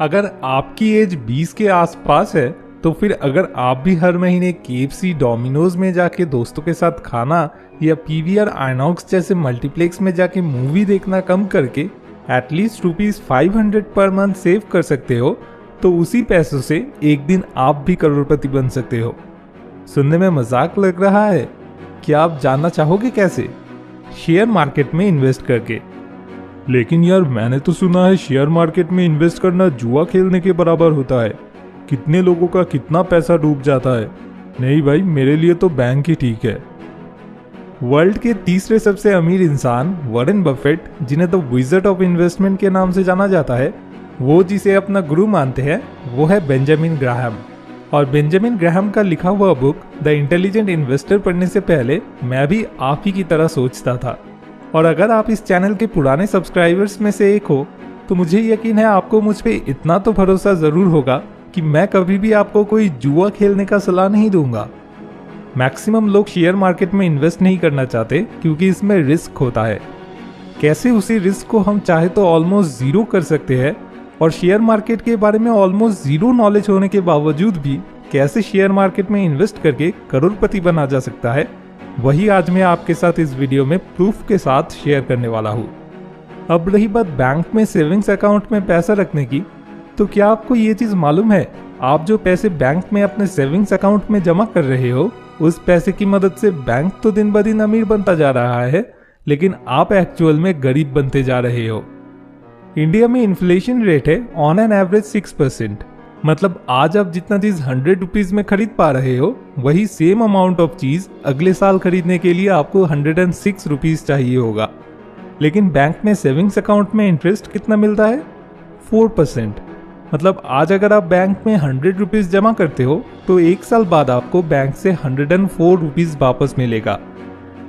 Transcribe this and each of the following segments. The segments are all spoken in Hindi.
अगर आपकी एज 20 के आसपास है तो फिर अगर आप भी हर महीने KFC डोमिनोज में जाके दोस्तों के साथ खाना या PVR आइनॉक्स जैसे मल्टीप्लेक्स में जाके मूवी देखना कम करके एटलीस्ट ₹500 पर मंथ सेव कर सकते हो तो उसी पैसों से एक दिन आप भी करोड़पति बन सकते हो। सुनने में मजाक लग रहा है? क्या आप जानना चाहोगे कैसे? शेयर मार्केट में इन्वेस्ट करके। लेकिन यार मैंने तो सुना है शेयर मार्केट में इन्वेस्ट करना जुआ खेलने के बराबर होता है। कितने लोगों का कितना पैसा डूब जाता है। नहीं भाई, मेरे लिए तो बैंक ही ठीक है। वर्ल्ड के तीसरे सबसे अमीर इंसान वॉरेन बफेट, जिन्हें द विज़र्ड ऑफ इन्वेस्टमेंट के नाम से जाना जाता है, वो जिसे अपना गुरु मानते हैं वो है बेंजामिन ग्राहम। और बेंजामिन ग्राहम का लिखा हुआ बुक द इंटेलिजेंट इन्वेस्टर पढ़ने से पहले मैं भी आप ही की तरह सोचता था। और अगर आप इस चैनल के पुराने सब्सक्राइबर्स में से एक हो तो मुझे यकीन है आपको मुझ पे इतना तो भरोसा जरूर होगा कि मैं कभी भी आपको कोई जुआ खेलने का सलाह नहीं दूंगा। मैक्सिमम लोग शेयर मार्केट में इन्वेस्ट नहीं करना चाहते क्योंकि इसमें रिस्क होता है। कैसे उसी रिस्क को हम चाहे तो ऑलमोस्ट जीरो कर सकते हैं, और शेयर मार्केट के बारे में ऑलमोस्ट जीरो नॉलेज होने के बावजूद भी कैसे शेयर मार्केट में इन्वेस्ट करके करोड़पति बना जा सकता है, वही आज मैं आपके साथ इस वीडियो में प्रूफ के साथ शेयर करने वाला हूँ। अब रही बात बैंक में सेविंग्स अकाउंट में पैसा रखने की, तो क्या आपको ये चीज़ मालूम है, आप जो पैसे बैंक में अपने सेविंग्स अकाउंट में जमा कर रहे हो, उस पैसे की मदद से बैंक तो दिन ब दिन अमीर बनता जा रहा है, लेकिन आप एक्चुअल में गरीब बनते जा रहे हो। इंडिया में इन्फ्लेशन रेट है ऑन एन एवरेज 6%। मतलब आज आप जितना चीज 100 रुपीज में खरीद पा रहे हो, वही सेम अमाउंट ऑफ चीज अगले साल खरीदने के लिए आपको 106 रुपीज चाहिए होगा। लेकिन बैंक में सेविंग्स अकाउंट में इंटरेस्ट कितना मिलता है? 4%। मतलब आज अगर आप बैंक में 100 रुपीज जमा करते हो तो एक साल बाद आपको बैंक से 104 रुपीज वापस मिलेगा।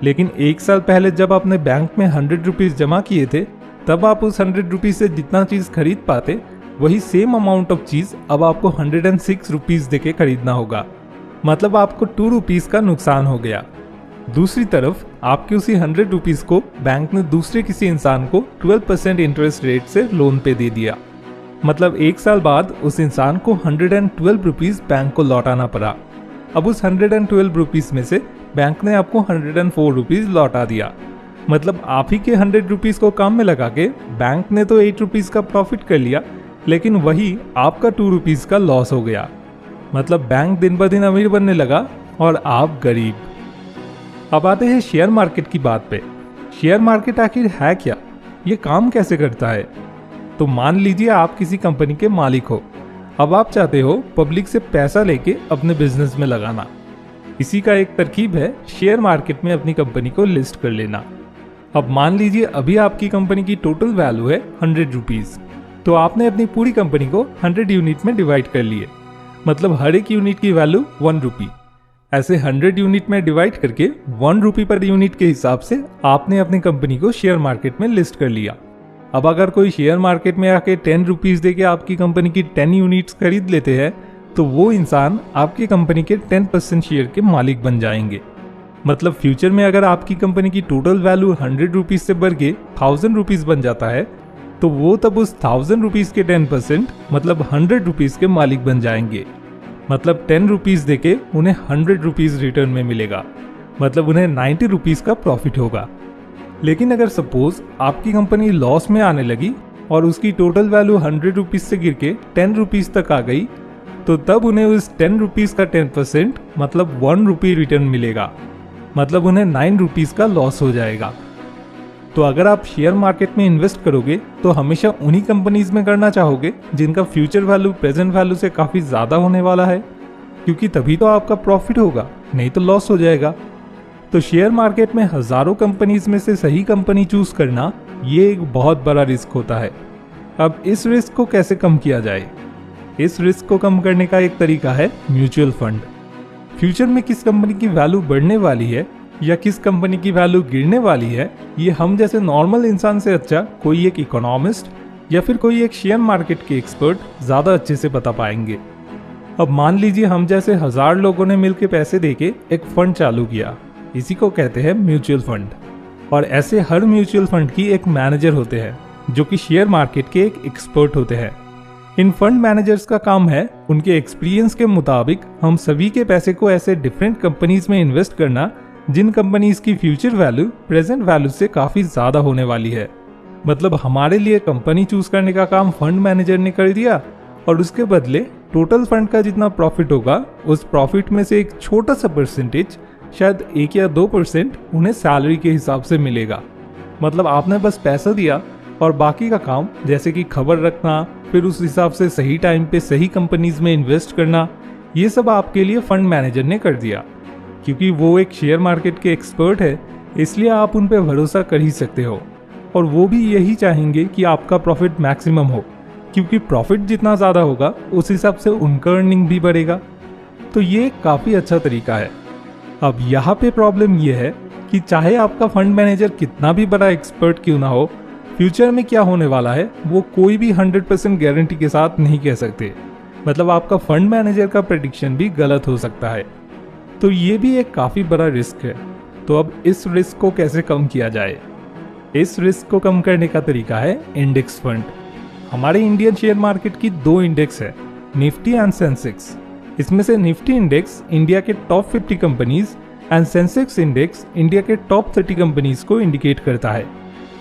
लेकिन एक साल पहले जब आपने बैंक में 100 रुपीज जमा किए थे, तब आप उस 100 रुपीज से जितना चीज खरीद पाते, वही सेम अमाउंट ऑफ चीज अब आपको 106 रुपीज देके खरीदना होगा। मतलब आपको 2 रुपीज का नुकसान हो गया। दूसरी तरफ आपके उसी 100 रुपीज को बैंक ने दूसरे किसी इंसान को 12% इंटरेस्ट रेट से लोन पे दे दिया। मतलब एक साल बाद उस इंसान को 112 रुपीज बैंक को लौटाना पड़ा। अब उस 112 रुपीज में से बैंक ने आपको 104 रुपीज लौटा दिया। मतलब आप ही के 100 रुपीज को काम में लगा के बैंक ने तो 8 रुपीज का प्रॉफिट कर लिया, लेकिन वही आपका 2 रुपीज का लॉस हो गया। मतलब बैंक दिन ब दिन अमीर बनने लगा और आप गरीब। अब आते हैं शेयर मार्केट की बात पे। शेयर मार्केट आखिर है क्या? ये काम कैसे करता है? तो मान लीजिए आप किसी कंपनी के मालिक हो। अब आप चाहते हो पब्लिक से पैसा लेके अपने बिजनेस में लगाना। इसी का एक तरकीब है शेयर मार्केट में अपनी कंपनी को लिस्ट कर लेना। अब मान लीजिए अभी आपकी कंपनी की टोटल वैल्यू है 100 रुपीज, तो आपने अपनी पूरी कंपनी को 100 यूनिट में डिवाइड कर लिए। मतलब हर एक यूनिट की वैल्यू 1 रुपी। ऐसे 100 यूनिट में डिवाइड करके 1 रुपी पर यूनिट के हिसाब से आपने अपनी कंपनी को शेयर मार्केट में लिस्ट कर लिया। अब अगर कोई शेयर मार्केट में आके 10 रुपीज देके आपकी कंपनी की 10 यूनिट्स खरीद लेते हैं, तो वो इंसान आपकी कंपनी के 10% शेयर के मालिक बन जाएंगे। मतलब फ्यूचर में अगर आपकी कंपनी की टोटल वैल्यू 100 रुपीज से बढ़ के 1000 रुपीज बन जाता है, तो वो तब उस 1000 रुपीज के 10% मतलब 100 रुपीज के मालिक बन जाएंगे। मतलब 10 रुपीज देके उन्हें 100 रुपीज रिटर्न में मिलेगा। मतलब उन्हें 90 रुपीज का प्रॉफिट होगा। लेकिन अगर सपोज आपकी कंपनी लॉस में आने लगी और उसकी टोटल वैल्यू 100 रुपीज से गिर के 10 रुपीज तक आ गई, तो तब उन्हें उस 10 रुपीज का 10% मतलब 1 रुपी रिटर्न मिलेगा। मतलब उन्हें 9 रुपीज का लॉस हो जाएगा। तो अगर आप शेयर मार्केट में इन्वेस्ट करोगे तो हमेशा उन्हीं कंपनीज में करना चाहोगे जिनका फ्यूचर वैल्यू प्रेजेंट वैल्यू से काफी ज्यादा होने वाला है, क्योंकि तभी तो आपका प्रॉफिट होगा, नहीं तो लॉस हो जाएगा। तो शेयर मार्केट में हजारों कंपनीज में से सही कंपनी चूज करना ये एक बहुत बड़ा रिस्क होता है। अब इस रिस्क को कैसे कम किया जाए? इस रिस्क को कम करने का एक तरीका है म्यूचुअल फंड। फ्यूचर में किस कंपनी की वैल्यू बढ़ने वाली है या किस कंपनी की वैल्यू गिरने वाली है, ये हम जैसे नॉर्मल इंसान से अच्छा कोई एक इकोनॉमिस्ट या फिर कोई एक शेयर मार्केट के एक्सपर्ट ज्यादा अच्छे से बता पाएंगे। अब मान लीजिए हम जैसे 1000 लोगों ने मिलकर पैसे देके एक फंड चालू किया, इसी को कहते हैं म्यूचुअल फंड। और ऐसे हर म्यूचुअल फंड की एक मैनेजर होते हैं जो कि शेयर मार्केट के एक एक्सपर्ट होते हैं। इन फंड मैनेजर्स का काम है उनके एक्सपीरियंस के मुताबिक हम सभी के पैसे को ऐसे डिफरेंट कंपनीज में इन्वेस्ट करना जिन कंपनीज की फ्यूचर वैल्यू प्रेजेंट वैल्यू से काफी ज्यादा होने वाली है। मतलब हमारे लिए कंपनी चूज करने का काम फंड मैनेजर ने कर दिया और उसके बदले टोटल फंड का जितना प्रॉफिट होगा उस प्रॉफिट में से एक छोटा सा परसेंटेज, शायद 1 या 2% उन्हें सैलरी के हिसाब से मिलेगा। मतलब आपने बस पैसा दिया और बाकी का काम जैसे कि खबर रखना, फिर उस हिसाब से सही टाइम पे सही कंपनीज में इन्वेस्ट करना, ये सब आपके लिए फंड मैनेजर ने कर दिया। क्योंकि वो एक शेयर मार्केट के एक्सपर्ट है, इसलिए आप उन पे भरोसा कर ही सकते हो। और वो भी यही चाहेंगे कि आपका प्रॉफिट मैक्सिमम हो, क्योंकि प्रॉफिट जितना ज़्यादा होगा उस हिसाब से उनका अर्निंग भी बढ़ेगा। तो ये काफ़ी अच्छा तरीका है। अब यहाँ पे प्रॉब्लम ये है कि चाहे आपका फंड मैनेजर कितना भी बड़ा एक्सपर्ट क्यों ना हो, फ्यूचर में क्या होने वाला है वो कोई भी 100% गारंटी के साथ नहीं कह सकते। मतलब आपका फंड मैनेजर का प्रेडिक्शन भी गलत हो सकता है। तो ये भी एक काफ़ी बड़ा रिस्क है। तो अब इस रिस्क को कैसे कम किया जाए? इस रिस्क को कम करने का तरीका है इंडेक्स फंड। हमारे इंडियन शेयर मार्केट की 2 इंडेक्स है, निफ्टी एंड सेंसेक्स। इसमें से निफ्टी इंडेक्स इंडिया के top 50 companies and Sensex index India के टॉप 30 कंपनीज को इंडिकेट करता है।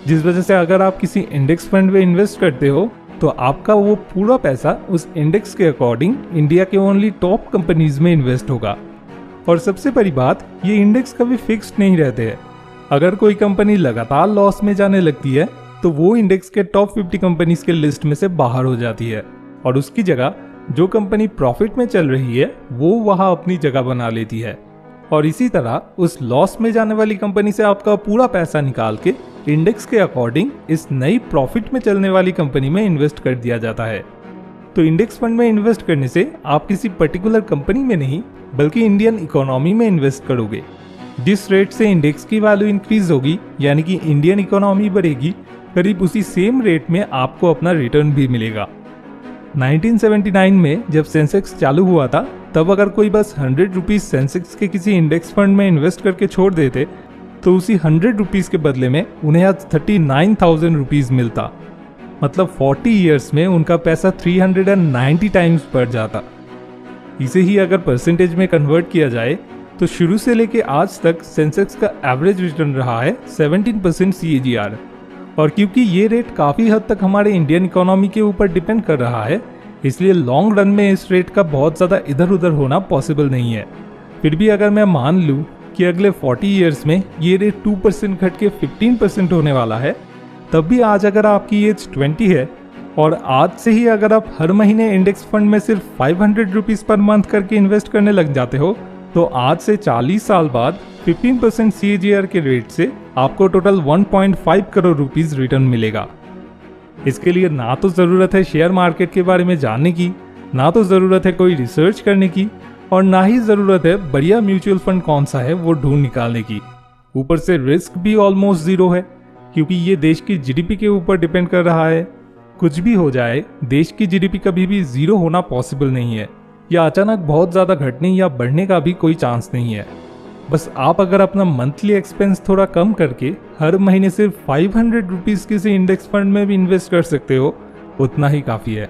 जिस वजह से अगर आप किसी इंडेक्स फंड में इन्वेस्ट करते हो तो आपका वो पूरा पैसा उस इंडेक्स के अकॉर्डिंग इंडिया के ओनली टॉप कंपनीज में इन्वेस्ट होगा। और सबसे बड़ी बात, ये इंडेक्स कभी फिक्स्ड नहीं रहते हैं। अगर कोई कंपनी लगातार लॉस में जाने लगती है तो वो इंडेक्स के टॉप 50 कंपनीज के लिस्ट में से बाहर हो जाती है और उसकी जगह जो कंपनी प्रॉफिट में चल रही है वो वहां अपनी जगह बना लेती है। और इसी तरह उस लॉस में जाने वाली कंपनी से आपका पूरा पैसा निकाल के इंडेक्स के अकॉर्डिंग इस नई प्रॉफिट में चलने वाली कंपनी में इन्वेस्ट कर दिया जाता है। तो इंडेक्स फंड में इन्वेस्ट करने से आप किसी पर्टिकुलर कंपनी में नहीं बल्कि इंडियन इकोनॉमी में इन्वेस्ट करोगे। जिस रेट से इंडेक्स की वैल्यू इंक्रीज होगी यानी कि इंडियन इकोनॉमी बढ़ेगी, करीब उसी सेम रेट में आपको अपना रिटर्न भी मिलेगा। 1979 में जब सेंसेक्स चालू हुआ था तब अगर कोई बस 100 रुपीज सेंसेक्स के किसी इंडेक्स फंड में इन्वेस्ट करके छोड़ देते तो उसी 100 रुपीज के बदले में उन्हें आज 39,000 रुपीज मिलता। मतलब 40 ईयर्स में उनका पैसा 390 टाइम्स बढ़ जाता। इसे ही अगर परसेंटेज में कन्वर्ट किया जाए तो शुरू से लेके आज तक सेंसेक्स का एवरेज रिटर्न रहा है 17% CAGR। और क्योंकि ये रेट काफ़ी हद तक हमारे इंडियन इकोनॉमी के ऊपर डिपेंड कर रहा है, इसलिए लॉन्ग रन में इस रेट का बहुत ज़्यादा इधर उधर होना पॉसिबल नहीं है। फिर भी अगर मैं मान लूँ कि अगले 40 ईयर्स में ये रेट 2% घट के 15% होने वाला है, तब भी आज अगर आपकी एज 20 है और आज से ही अगर आप हर महीने इंडेक्स फंड में सिर्फ 500 रुपीज़ पर मंथ करके इन्वेस्ट करने लग जाते हो तो आज से 40 साल बाद 15% CAGR के रेट से आपको टोटल 1.5 करोड़ रुपीस रिटर्न मिलेगा। इसके लिए ना तो ज़रूरत है शेयर मार्केट के बारे में जानने की, ना तो ज़रूरत है कोई रिसर्च करने की, और ना ही ज़रूरत है बढ़िया म्यूचुअल फंड कौन सा है वो ढूंढ निकालने की। ऊपर से रिस्क भी ऑलमोस्ट ज़ीरो है क्योंकि ये देश की GDP के ऊपर डिपेंड कर रहा है। कुछ भी हो जाए, देश की GDP कभी भी ज़ीरो होना पॉसिबल नहीं है, या अचानक बहुत ज़्यादा घटने या बढ़ने का भी कोई चांस नहीं है। बस आप अगर अपना मंथली एक्सपेंस थोड़ा कम करके हर महीने सिर्फ 500 रुपीज़ किसी इंडेक्स फंड में भी इन्वेस्ट कर सकते हो, उतना ही काफ़ी है।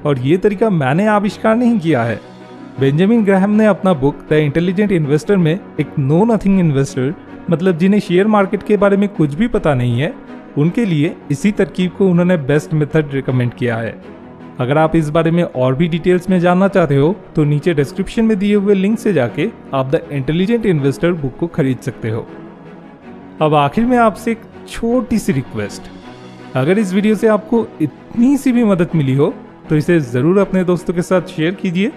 और ये तरीका मैंने आविष्कार नहीं किया है। बेंजामिन ग्राहम ने अपना बुक द इंटेलिजेंट इन्वेस्टर में एक नो नथिंग इन्वेस्टर, मतलब जिन्हें शेयर मार्केट के बारे में कुछ भी पता नहीं है, उनके लिए इसी तरकीब को उन्होंने बेस्ट मेथड रिकमेंड किया है। अगर आप इस बारे में और भी डिटेल्स में जानना चाहते हो तो नीचे डिस्क्रिप्शन में दिए हुए लिंक से जाके आप द इंटेलिजेंट इन्वेस्टर बुक को खरीद सकते हो। अब आखिर में आपसे एक छोटी सी रिक्वेस्ट, अगर इस वीडियो से आपको इतनी सी भी मदद मिली हो तो इसे ज़रूर अपने दोस्तों के साथ शेयर कीजिए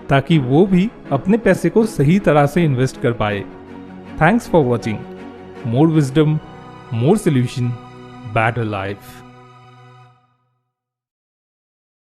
ताकि वो भी अपने पैसे को सही तरह से इन्वेस्ट कर पाए। Thanks for watching. More wisdom, more solution, better life.